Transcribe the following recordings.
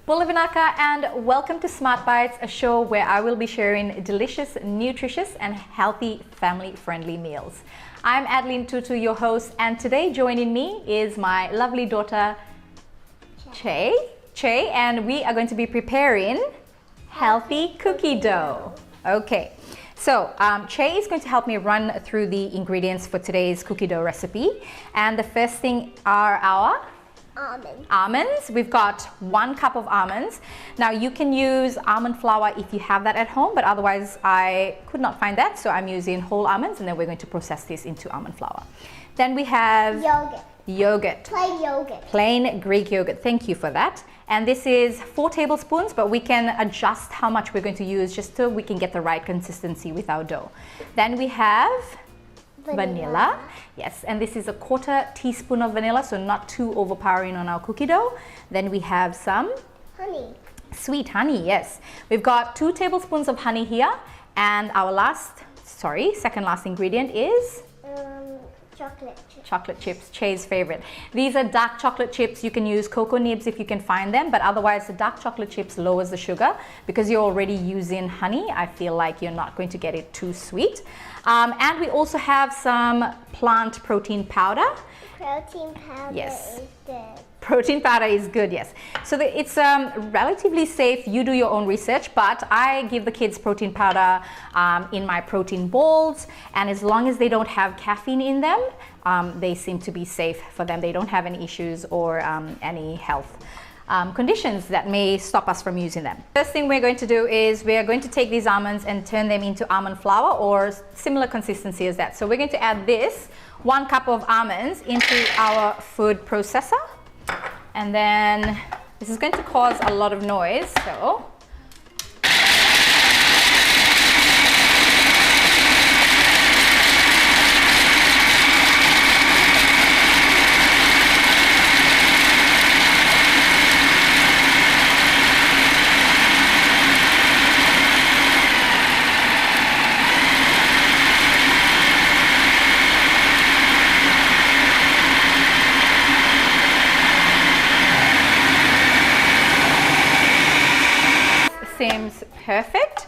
Bula Vinaka and welcome to Smart Bites, a show where I will be sharing delicious, nutritious and healthy family-friendly meals. I'm Adelene Tutu, your host, and today joining me is my lovely daughter Che, and we are going to be preparing healthy cookie dough. Okay, so Che is going to help me run through the ingredients for today's cookie dough recipe, and the first thing are our almonds. We've got 1 cup of almonds. Now you can use almond flour if you have that at home, but otherwise I could not find that, so I'm using whole almonds, and then we're going to process this into almond flour. Then we have yogurt. Plain Greek yogurt. Thank you for that. And this is 4 tablespoons, but we can adjust how much we're going to use just so we can get the right consistency with our dough. Then we have vanilla. Yes, and this is a 1/4 teaspoon of vanilla, so not too overpowering on our cookie dough. Then we have some honey. Sweet honey, yes. We've got 2 tablespoons of honey here, and our second last ingredient is Chocolate chips. Chocolate chips, Che's favorite. These are dark chocolate chips. You can use cocoa nibs if you can find them, but otherwise the dark chocolate chips lowers the sugar. Because you're already using honey, I feel like you're not going to get it too sweet. And we also have some plant protein powder. Protein powder Yes. is good. Protein powder is good, yes. So it's relatively safe. You do your own research, but I give the kids protein powder in my protein bowls, and as long as they don't have caffeine in them, they seem to be safe for them. They don't have any issues or any health conditions that may stop us from using them. First thing we're going to do is we are going to take these almonds and turn them into almond flour or similar consistency as that. So we're going to add this 1 cup of almonds into our food processor. And then this is going to cause a lot of noise, so seems perfect.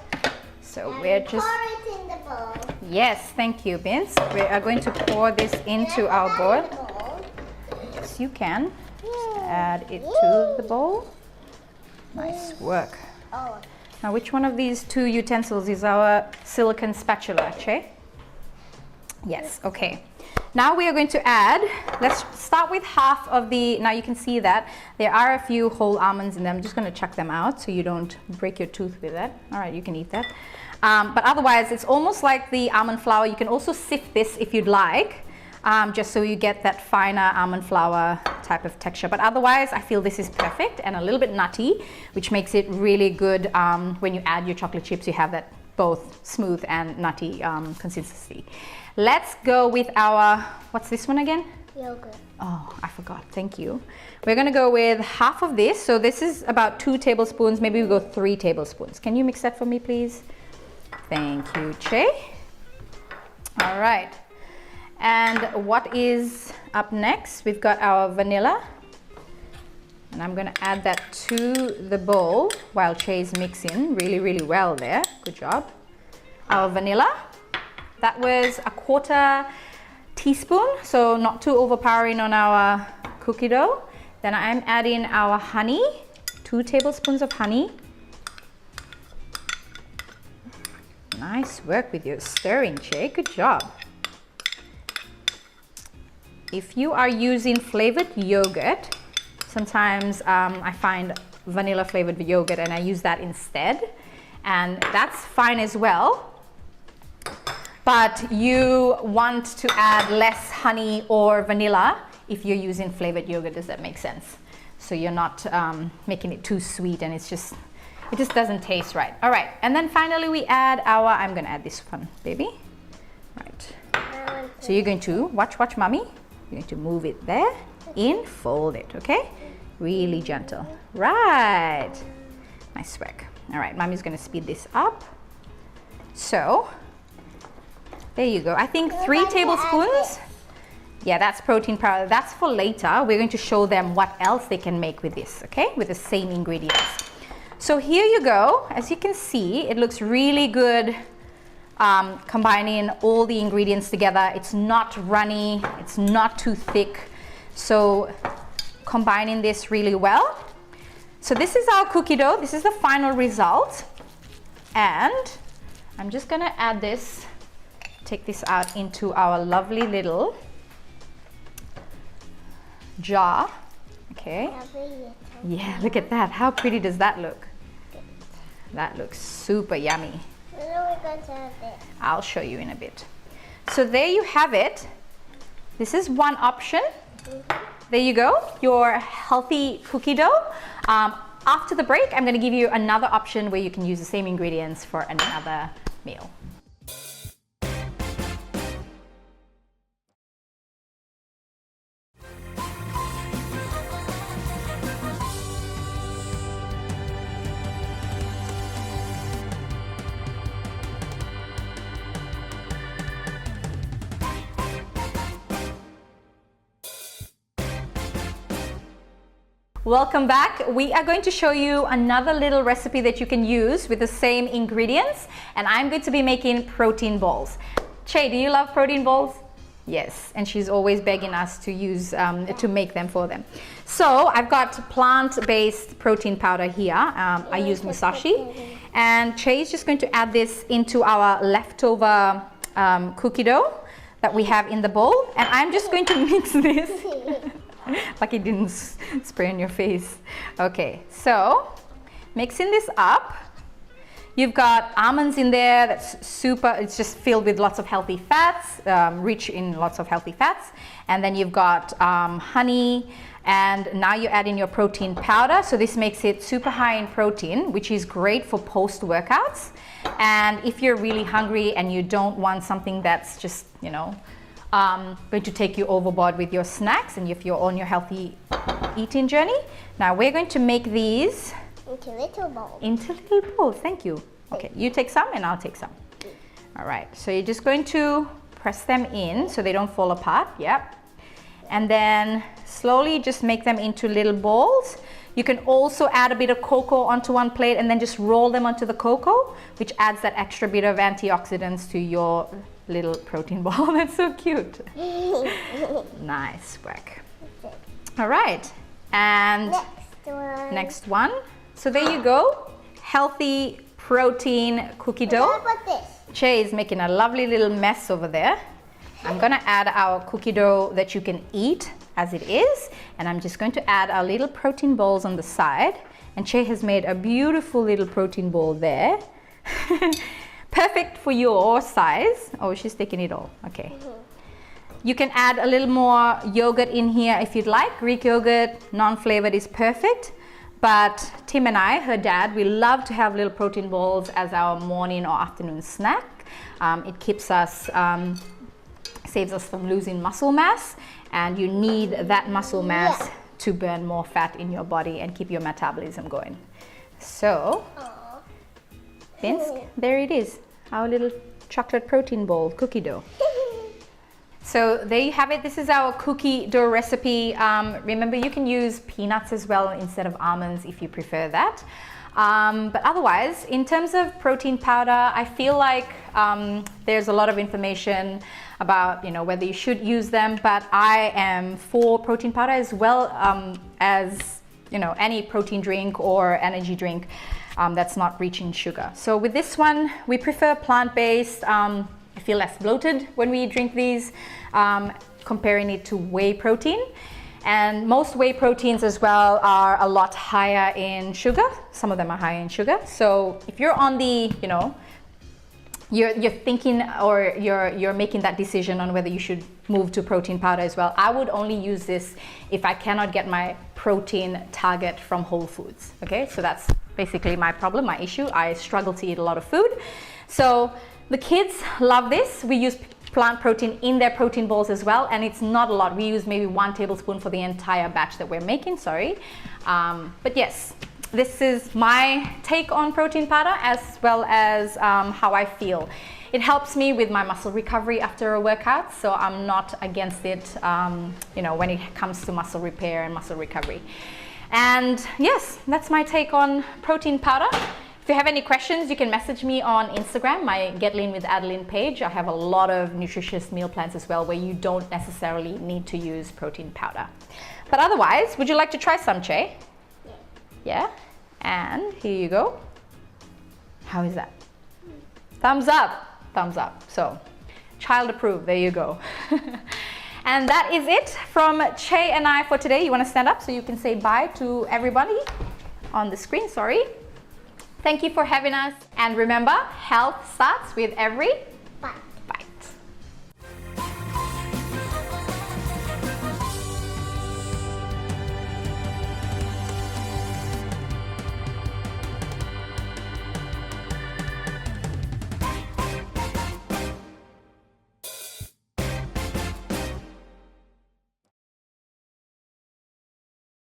So we're just... Pour it in the bowl. Yes, thank you, Vince. We are going to pour this into our bowl. Yes, you can. Just add it to the bowl. Nice work. Oh. Now, which one of these 2 utensils is our silicone spatula, Che? Yes, okay. Now we are going to add, let's start with half of the, now you can see that there are a few whole almonds in them. I'm just going to chuck them out so you don't break your tooth with that. All right, you can eat that. But otherwise, it's almost like the almond flour. You can also sift this if you'd like, just so you get that finer almond flour type of texture. But otherwise, I feel this is perfect and a little bit nutty, which makes it really good when you add your chocolate chips. You have that both smooth and nutty consistency. Let's go with our, what's this one again? Yogurt. Oh, I forgot, thank you. We're gonna go with half of this. So this is about 2 tablespoons, maybe we go 3 tablespoons. Can you mix that for me, please? Thank you, Che. All right, and what is up next? We've got our vanilla. And I'm gonna add that to the bowl while Che's mixing really, really well there. Good job. Our vanilla. That was a 1/4 teaspoon, so not too overpowering on our cookie dough. Then I'm adding our honey, 2 tablespoons of honey. Nice work with your stirring, Che. Good job. If you are using flavored yogurt, sometimes I find vanilla flavored yogurt and I use that instead, and that's fine as well. But you want to add less honey or vanilla if you're using flavored yogurt. Does that make sense? So you're not making it too sweet, and it just doesn't taste right. All right, and then finally we add our, I'm gonna add this one, baby. Right. So you're going to, watch mommy. You're going to move it there, in, fold it, okay? Really gentle. Right. Nice work. All right, mommy's gonna speed this up. So, there you go. I think 3 tablespoons. Yeah, that's protein powder. That's for later. We're going to show them what else they can make with this, okay? With the same ingredients. So here you go. As you can see, it looks really good, combining all the ingredients together. It's not runny, it's not too thick. So combining this really well. So this is our cookie dough. This is the final result. And I'm just gonna add this, take this out into our lovely little jar. Okay. Yeah, look at that. How pretty does that look? That looks super yummy. When are we going to have it? I'll show you in a bit. So there you have it. This is one option. There you go, your healthy cookie dough. After the break, I'm going to give you another option where you can use the same ingredients for another meal. Welcome back. We are going to show you another little recipe that you can use with the same ingredients, and I'm going to be making protein balls. Che, do you love protein balls? Yes, and she's always begging us to use to make them for them. So I've got plant-based protein powder here. I use Musashi, and Che is just going to add this into our leftover cookie dough that we have in the bowl, and I'm just going to mix this. Like it didn't spray on your face. Okay, so mixing this up. You've got almonds in there. That's super, it's just filled with lots of healthy fats, rich in lots of healthy fats. And then you've got honey, and now you add in your protein powder. So this makes it super high in protein, which is great for post-workouts. And if you're really hungry and you don't want something that's just, you know, going to take you overboard with your snacks, and if you're on your healthy eating journey. Now we're going to make these into little bowls. Into little bowls, thank you. Okay, you take some and I'll take some. All right, so you're just going to press them in so they don't fall apart, yep. And then slowly just make them into little balls. You can also add a bit of cocoa onto one plate and then just roll them onto the cocoa, which adds that extra bit of antioxidants to your little protein ball. That's so cute. Nice work. All right, and next one. So there you go, healthy protein cookie dough. What about this? Che is making a lovely little mess over there. I'm gonna add our cookie dough that you can eat as it is, and I'm just going to add our little protein balls on the side. And Che has made a beautiful little protein ball there. Perfect for your size. Oh, she's taking it all. Okay. You can add a little more yogurt in here if you'd like. Greek yogurt, non-flavored is perfect. But Tim and I, her dad, we love to have little protein balls as our morning or afternoon snack. It keeps us, saves us from losing muscle mass, and you need that muscle mass to burn more fat in your body and keep your metabolism going. So, Vince, there it is, our little chocolate protein ball, cookie dough. So there you have it. This is our cookie dough recipe. Remember, you can use peanuts as well instead of almonds if you prefer that. But otherwise, in terms of protein powder, I feel like there's a lot of information about, you know, whether you should use them, but I am for protein powder as well as, you know, any protein drink or energy drink that's not rich in sugar. So with this one, we prefer plant-based. I feel less bloated when we drink these, comparing it to whey protein. And most whey proteins as well are a lot higher in sugar. Some of them are higher in sugar. So if you're on the, you know, you're thinking or you're making that decision on whether you should move to protein powder as well, I would only use this if I cannot get my protein target from Whole Foods. Okay, so that's basically my problem, my issue. I struggle to eat a lot of food. So the kids love this. We use plant protein in their protein balls as well, and it's not a lot. We use maybe 1 tablespoon for the entire batch that we're making, sorry. But yes, this is my take on protein powder as well as how I feel. It helps me with my muscle recovery after a workout, so I'm not against it, when it comes to muscle repair and muscle recovery. And yes, that's my take on protein powder. If you have any questions, you can message me on Instagram, my Get Lean with Adeline page. I have a lot of nutritious meal plans as well where you don't necessarily need to use protein powder. But otherwise, would you like to try some, Che? Yeah? And here you go. How is that? Thumbs up. Thumbs up. So, child approved. There you go. And that is it from Che and I for today. You want to stand up so you can say bye to everybody on the screen? Sorry. Thank you for having us. And remember, health starts with every